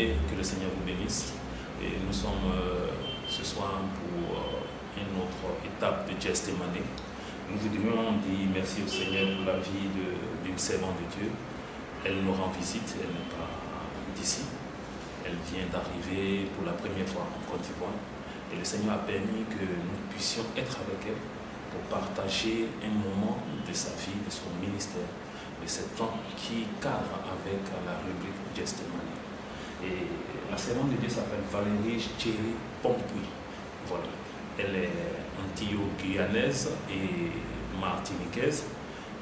journée, que le Seigneur vous bénisse. Et nous sommes ce soir pour une autre étape de Gestemane. Nous voudrions dire merci au Seigneur pour la vie d'une servante de Dieu. Elle nous rend visite, elle n'est pas d'ici. Elle vient d'arriver pour la première fois en Côte d'Ivoire. Et le Seigneur a permis que nous puissions être avec elle pour partager un moment de sa vie, de son ministère, de ce temps qui cadre avec la rubrique Gestemane. Et la servante de Dieu s'appelle Valérie Thierry Pompuy. Voilà. Elle est antillo-guyanaise et martiniquaise.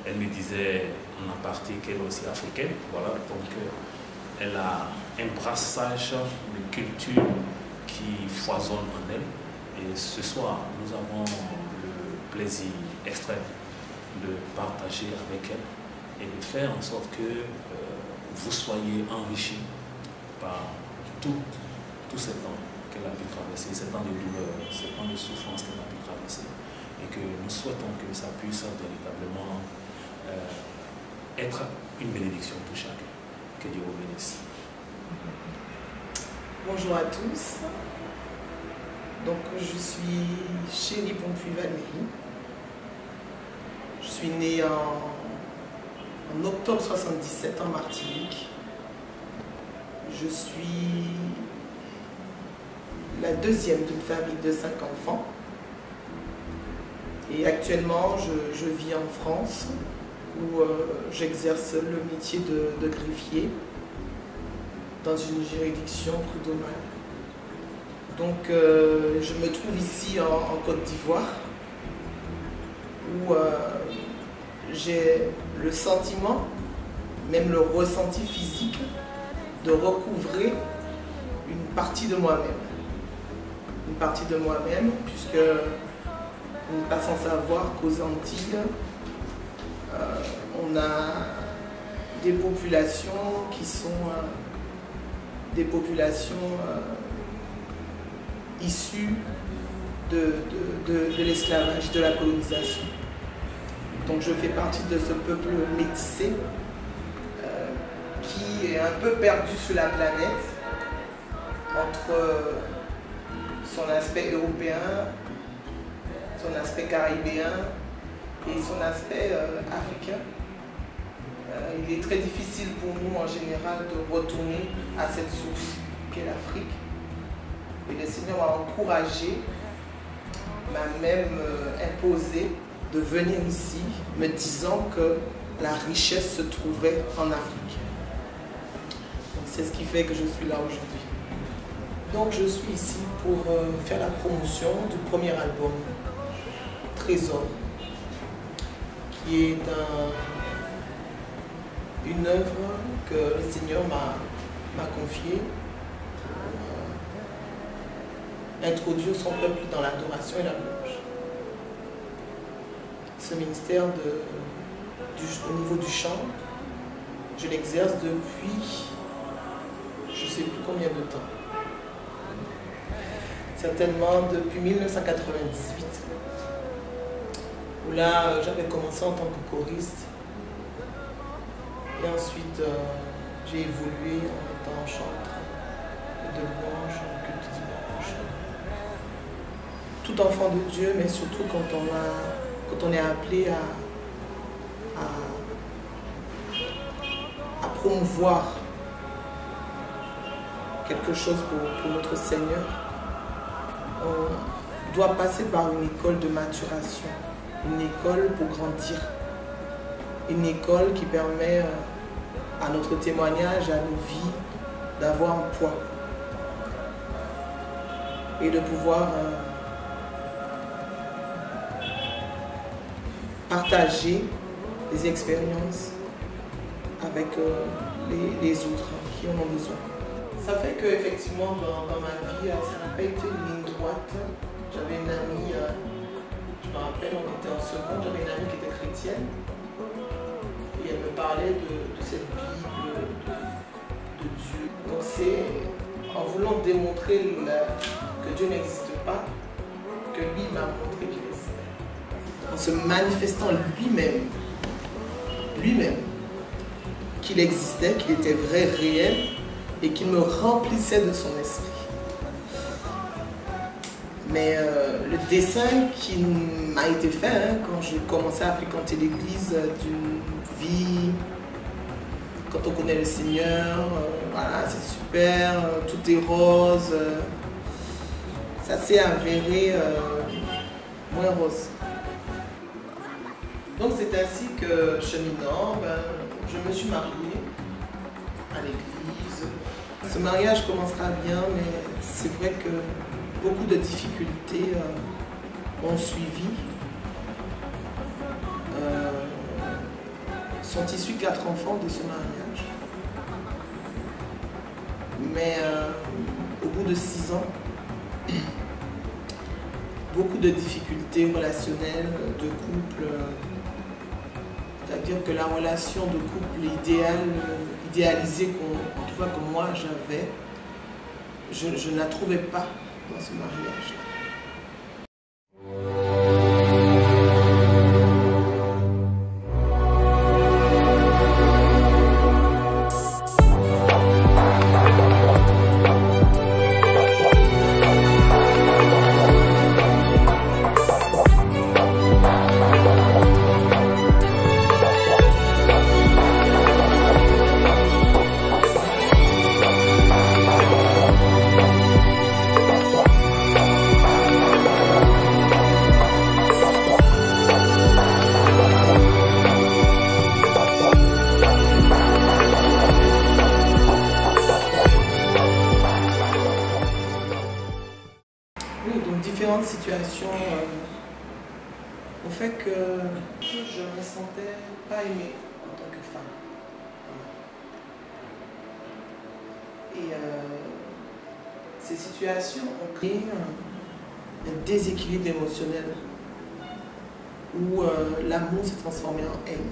Elle me disait en aparté qu'elle est aussi africaine. Voilà. Donc elle a un brassage de culture qui foisonne en elle. Et ce soir, nous avons le plaisir extrême de partager avec elle et de faire en sorte que vous soyez enrichis par tout ce temps qu'elle a pu traverser, ce temps de douleur, ce temps de souffrance qu'elle a pu traverser. Et que nous souhaitons que ça puisse véritablement être une bénédiction pour chacun. Que Dieu vous bénisse. Bonjour à tous. Donc je suis Chérie Pompuy Valérie. Je suis née en octobre 77 en Martinique. Je suis la deuxième d'une famille de 5 enfants. Et actuellement, je vis en France où j'exerce le métier de greffier dans une juridiction prud'homale. Donc, je me trouve ici en Côte d'Ivoire où j'ai le sentiment, même le ressenti physique, de recouvrer une partie de moi-même. Une partie de moi-même, puisque on n'est pas sans savoir qu'aux Antilles, on a des populations qui sont des populations issues de l'esclavage, de la colonisation. Donc je fais partie de ce peuple métissé qui est un peu perdu sur la planète entre son aspect européen, son aspect caribéen et son aspect africain. Il est très difficile pour nous en général de retourner à cette source qu'est l'Afrique. Et le Seigneur m'a encouragé, m'a même imposé de venir ici, me disant que la richesse se trouvait en Afrique. C'est ce qui fait que je suis là aujourd'hui. Donc je suis ici pour faire la promotion du premier album, Trésor, qui est une œuvre que le Seigneur m'a confiée pour introduire son peuple dans l'adoration et la louange. Ce ministère au niveau du chant, je l'exerce depuis je ne sais plus combien de temps. Certainement depuis 1998, où là j'avais commencé en tant que choriste. Et ensuite j'ai évolué en étant chanteur de louange, en culte dimanche. Tout enfant de Dieu, mais surtout quand on est appelé à promouvoir quelque chose pour notre Seigneur, on doit passer par une école de maturation, une école pour grandir, une école qui permet à notre témoignage, à nos vies, d'avoir un poids et de pouvoir partager des expériences avec les autres qui en ont besoin. Ça fait que effectivement dans ma vie, ça n'a pas été une ligne droite. J'avais une amie, je me rappelle, on était en seconde, j'avais une amie qui était chrétienne. Et elle me parlait de cette Bible, de Dieu. Donc c'est en voulant démontrer que Dieu n'existe pas, que lui m'a montré qu'il existait. En se manifestant lui-même, qu'il existait, qu'il était vrai, réel, et qu'il me remplissait de son esprit. Mais le dessin qui m'a été fait quand j'ai commencé à fréquenter l'église d'une vie, quand on connaît le Seigneur, voilà, c'est super, tout est rose, ça s'est avéré moins rose. Donc c'est ainsi que, cheminant, je me suis mariée à l'église. Ce mariage commencera bien, mais c'est vrai que beaucoup de difficultés ont suivi. Sont issus 4 enfants de ce mariage. Mais au bout de 6 ans, beaucoup de difficultés relationnelles, de couple. C'est-à-dire que la relation de couple idéalisée en tout cas que moi j'avais, je ne la trouvais pas dans ce mariage. Différentes situations ont fait que je ne me sentais pas aimée en tant que femme. Et ces situations ont créé un déséquilibre émotionnel où l'amour s'est transformé en haine.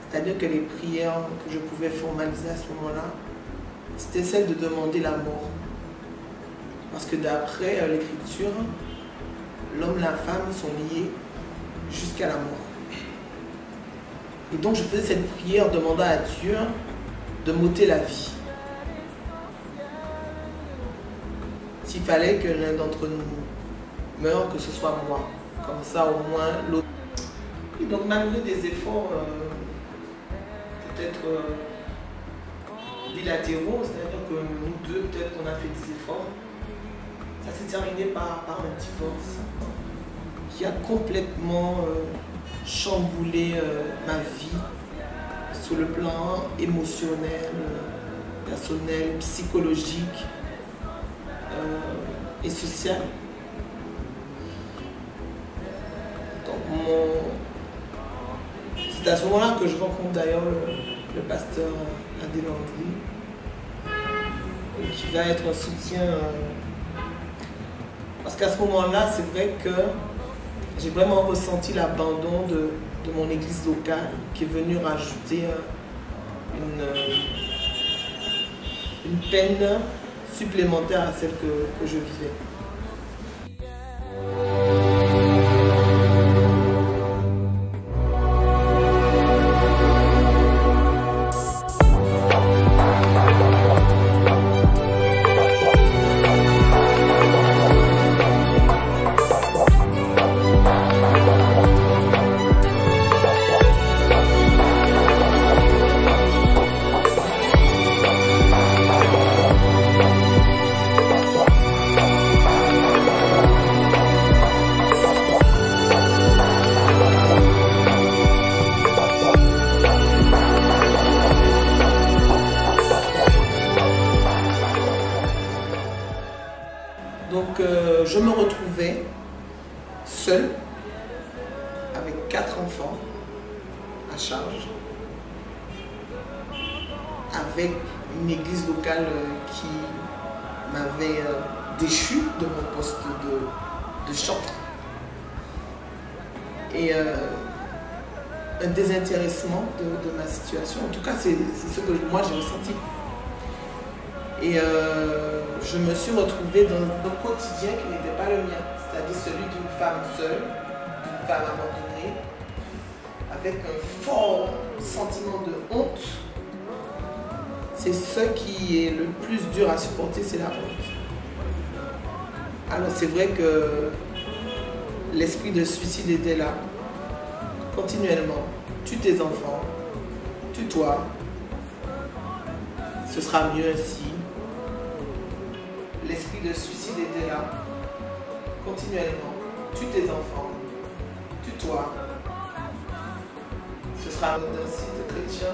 C'est-à-dire que les prières que je pouvais formaliser à ce moment-là, c'était celle de demander la mort. Parce que d'après l'Écriture, l'homme et la femme sont liés jusqu'à la mort. Et donc je faisais cette prière demandant à Dieu de m'ôter la vie. S'il fallait que l'un d'entre nous meure, que ce soit moi. Comme ça au moins l'autre. Et donc malgré des efforts peut-être bilatéraux, c'est-à-dire que nous deux, peut-être qu'on a fait des efforts, ça s'est terminé par un divorce qui a complètement chamboulé ma vie sur le plan émotionnel, personnel, psychologique et social. Donc c'est à ce moment-là que je rencontre d'ailleurs le pasteur Adé Landry, qui va être un soutien. Parce qu'à ce moment-là, c'est vrai que j'ai vraiment ressenti l'abandon de mon église locale qui est venue rajouter une peine supplémentaire à celle que je vivais. Donc je me retrouvais seule avec 4 enfants à charge, avec une église locale qui m'avait déchu de mon poste de chantre et un désintéressement de ma situation. En tout cas, c'est ce que moi j'ai ressenti. Et je me suis retrouvée dans un quotidien qui n'était pas le mien, c'est-à-dire celui d'une femme seule, d'une femme abandonnée, avec un fort sentiment de honte. c'est ce qui est le plus dur à supporter, c'est la honte. Alors c'est vrai que l'esprit de suicide était là, continuellement. Tue tes enfants, tue-toi, ce sera mieux ainsi. L'esprit de suicide était là, continuellement. Tue tes enfants, tue-toi. Ce sera d'un site chrétien,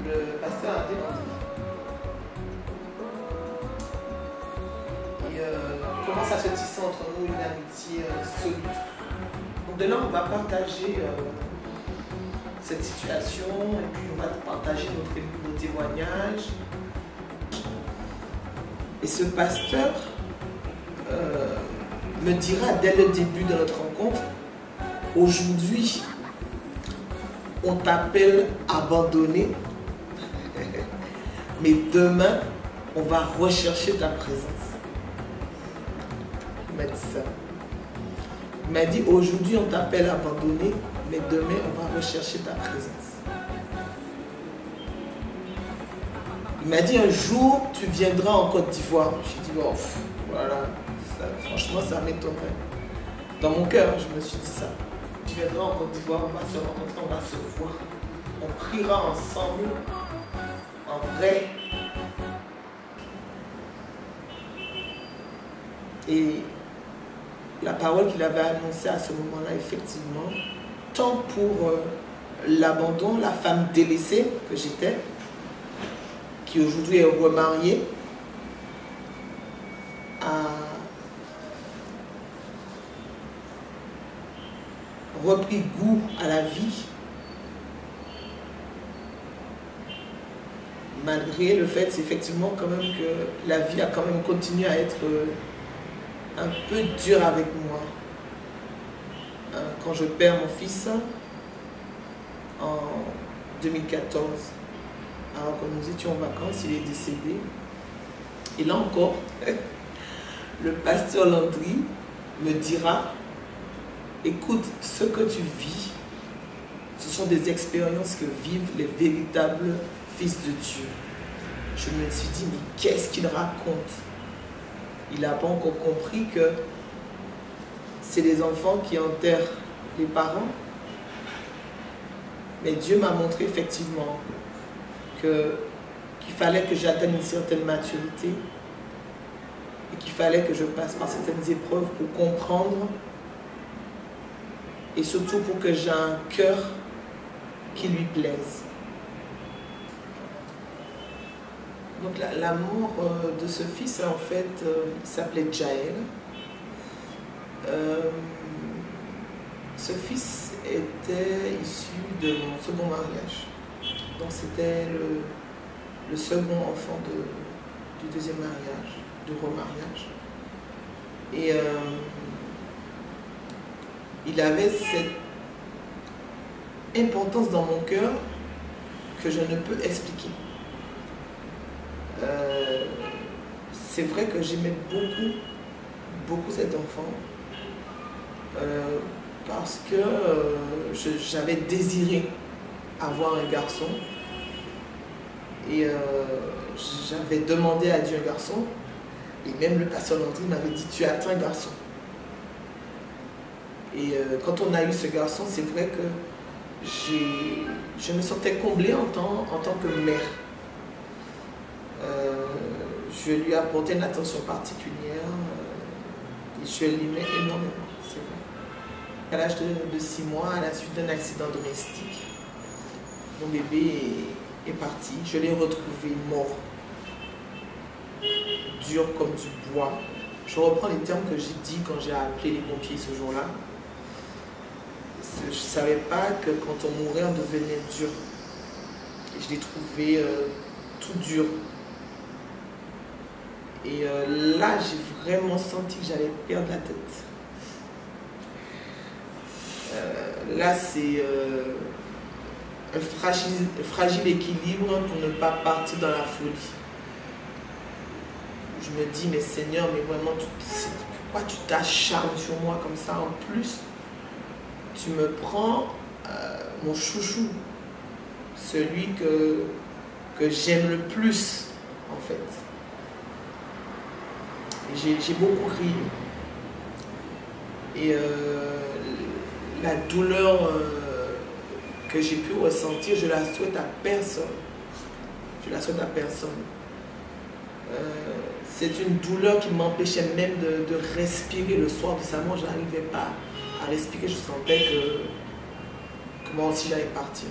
le pasteur a demandé. Et commence à se tisser entre nous une amitié solide. Donc de là, on va partager cette situation et puis on va partager nos témoignages. Et ce pasteur me dira dès le début de notre rencontre, aujourd'hui, on t'appelle abandonné, mais demain, on va rechercher ta présence. Il m'a dit ça. Il m'a dit, aujourd'hui, on t'appelle abandonné, mais demain, on va rechercher ta présence. Il m'a dit, un jour, tu viendras en Côte d'Ivoire. J'ai dit, oh, voilà, ça, franchement, ça m'étonnerait. Dans mon cœur, je me suis dit ça. Tu viendras en Côte d'Ivoire, on va se rencontrer, on va se voir. On priera ensemble, en vrai. Et la parole qu'il avait annoncée à ce moment-là, effectivement, tant pour l'abandon, la femme délaissée que j'étais, qui aujourd'hui est remariée, a repris goût à la vie, malgré le fait, effectivement, quand même que la vie a quand même continué à être un peu dure avec moi. Quand je perds mon fils en 2014, alors que nous étions en vacances, il est décédé. Et là encore, le pasteur Landry me dira, écoute, ce que tu vis, ce sont des expériences que vivent les véritables fils de Dieu. Je me suis dit, mais qu'est-ce qu'il raconte? Il n'a pas encore compris que c'est les enfants qui enterrent les parents. Mais Dieu m'a montré effectivement qu'il fallait que j'atteigne une certaine maturité et qu'il fallait que je passe par certaines épreuves pour comprendre et surtout pour que j'ai un cœur qui lui plaise. Donc l'amour de ce fils, en fait, il s'appelait Jaël. Ce fils était issu de mon second mariage. Donc c'était le second enfant du deuxième mariage, du remariage. Et il avait cette importance dans mon cœur que je ne peux expliquer. C'est vrai que j'aimais beaucoup cet enfant parce que j'avais désiré avoir un garçon et j'avais demandé à Dieu un garçon et même le pasteur Landry m'avait dit tu attends un garçon. Et quand on a eu ce garçon, c'est vrai que je me sentais comblée en tant que mère. Je lui apportais une attention particulière et je l'aimais énormément, c'est vrai. À l'âge de 6 mois, à la suite d'un accident domestique, mon bébé est parti. Je l'ai retrouvé mort, dur comme du bois. Je reprends les termes que j'ai dit quand j'ai appelé les pompiers ce jour-là. Je ne savais pas que quand on mourait, on devenait dur. Et je l'ai trouvé tout dur. Et là, j'ai vraiment senti que j'allais perdre la tête. Là, c'est un fragile équilibre pour ne pas partir dans la folie. Je me dis, mais Seigneur, mais vraiment, pourquoi tu t'acharnes sur moi comme ça? En plus, tu me prends mon chouchou, celui que que j'aime le plus, en fait. J'ai beaucoup ri. Et la douleur que j'ai pu ressentir, je la souhaite à personne. Je la souhaite à personne. C'est une douleur qui m'empêchait même de respirer le soir de sa mort. Je n'arrivais pas à respirer. Je sentais que moi aussi j'allais partir.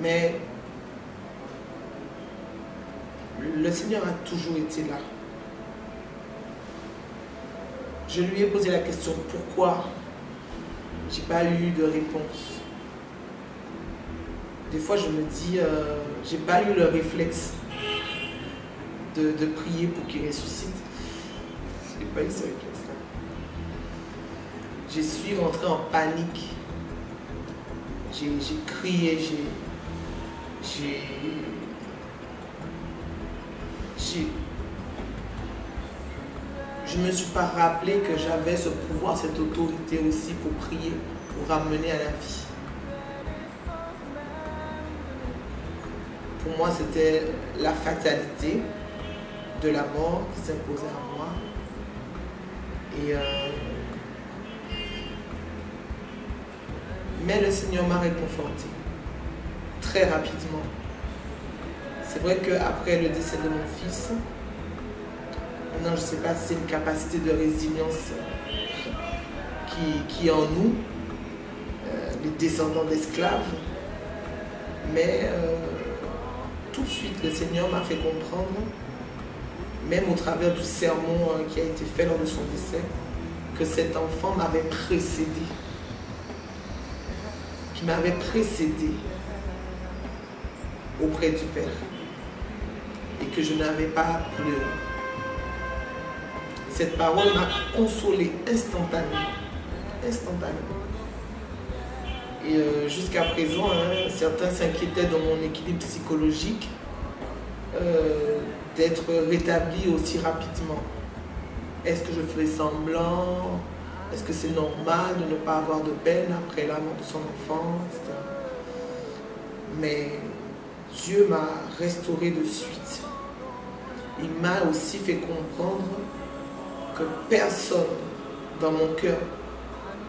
Mais le Seigneur a toujours été là. Je lui ai posé la question, pourquoi j'ai pas eu de réponse. Des fois, je me dis, j'ai pas eu le réflexe de prier pour qu'il ressuscite. J'ai pas eu ce réflexe-là. Je suis rentrée en panique. J'ai crié, je ne me suis pas rappelé que j'avais ce pouvoir, cette autorité aussi pour prier, pour ramener à la vie. Pour moi, c'était la fatalité de la mort qui s'imposait à moi. Et mais le Seigneur m'a réconforté très rapidement. C'est vrai qu'après le décès de mon fils, maintenant je ne sais pas si c'est une capacité de résilience qui est en nous, les descendants d'esclaves, mais tout de suite le Seigneur m'a fait comprendre, même au travers du sermon qui a été fait lors de son décès, que cet enfant m'avait précédé. Qui m'avait précédé auprès du Père et que je n'avais pas pleuré. Cette parole m'a consolé instantanément. Et jusqu'à présent, certains s'inquiétaient de mon équilibre psychologique d'être rétabli aussi rapidement. Est-ce que je ferai semblant? Est-ce que c'est normal de ne pas avoir de peine après la mort de son enfant, etc. Mais Dieu m'a restauré de suite. Il m'a aussi fait comprendre que personne dans mon cœur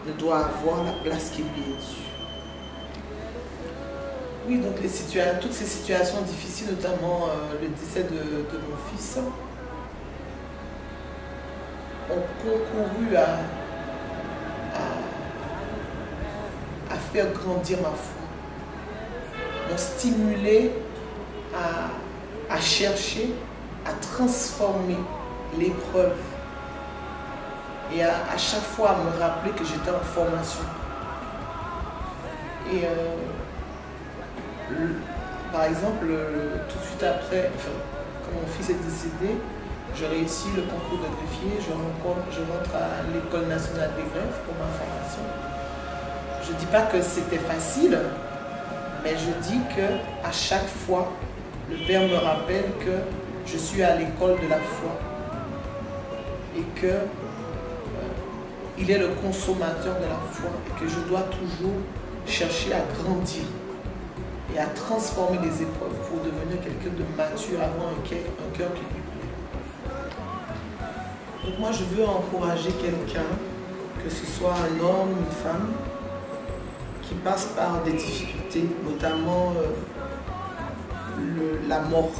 ne doit avoir la place qui lui est due. Oui, donc toutes ces situations difficiles, notamment le décès de mon fils, ont concouru à faire grandir ma foi, m'ont stimulé à chercher, à transformer l'épreuve et à chaque fois à me rappeler que j'étais en formation. Et par exemple, tout de suite après, quand mon fils est décédé, je réussis le concours de greffier, je rentre à l'École nationale des greffes pour ma formation. Je ne dis pas que c'était facile, mais je dis qu'à chaque fois, le Père me rappelle que je suis à l'école de la foi et qu'il est le consommateur de la foi et que je dois toujours chercher à grandir et à transformer les épreuves pour devenir quelqu'un de mature, avoir un cœur qui lui plaît. Donc moi, je veux encourager quelqu'un, que ce soit un homme, une femme, qui passe par des difficultés, notamment la mort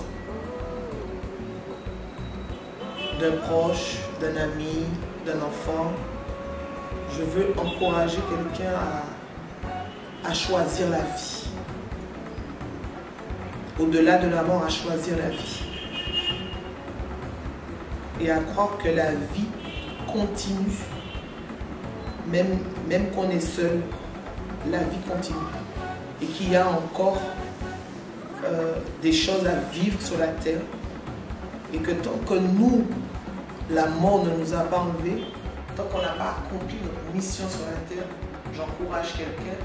d'un proche, d'un ami, d'un enfant. Je veux encourager quelqu'un à choisir la vie. Au-delà de la mort, à choisir la vie. Et à croire que la vie continue, même qu'on est seul, la vie continue. Et qu'il y a encore des choses à vivre sur la terre. Et que tant que nous, la mort ne nous a pas enlevés, tant qu'on n'a pas accompli notre mission sur la terre, j'encourage quelqu'un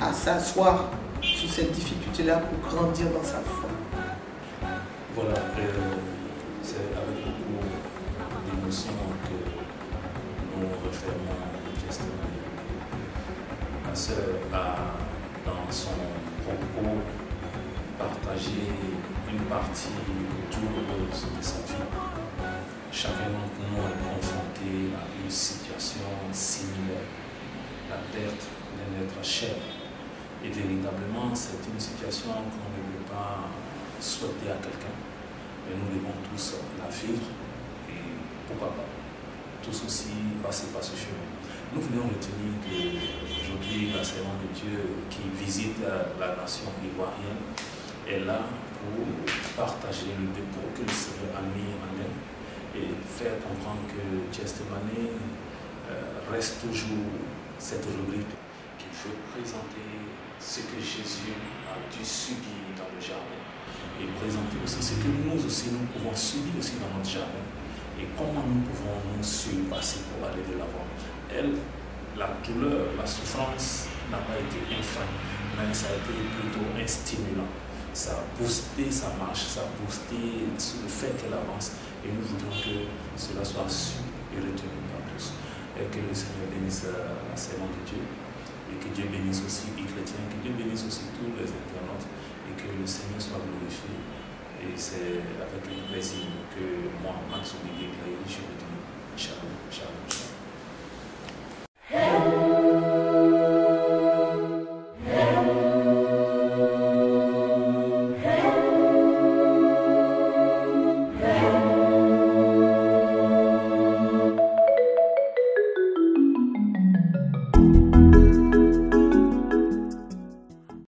à s'asseoir sur cette difficulté-là pour grandir dans sa foi. Voilà, c'est avec beaucoup d'émotion que nous refermons Gestemani. Ma sœur a, dans son propos, partagé une partie douloureuse de sa vie. Chacun d'entre nous est confronté à une situation similaire, la perte d'un être cher. Et véritablement, c'est une situation qu'on ne peut pas souhaiter à quelqu'un, mais nous devons tous la vivre et pourquoi pas tous aussi passer par ce chemin. Nous voulons retenir qu'aujourd'hui, la servante de Dieu qui visite la nation ivoirienne est là pour partager le dépôt que le Seigneur a mis en elle et faire comprendre que Gestemani reste toujours cette rubrique qu'il faut présenter ce que Jésus a dû subir dans le jardin et présenter aussi ce que nous aussi nous pouvons subir aussi dans notre jardin et comment nous pouvons nous surpasser pour aller de l'avant. Elle, la douleur, la souffrance n'a pas été infâme, mais ça a été plutôt un stimulant. Ça a boosté sa marche, ça a boosté le fait qu'elle avance et nous voudrons que cela soit su et retenu par tous. Et que le Seigneur bénisse la servante de Dieu et que Dieu bénisse aussi les chrétiens, que Dieu bénisse aussi tous les internautes et que le Seigneur soit glorifié. Et c'est avec un plaisir que moi, Max Olivier Clay, je vous dis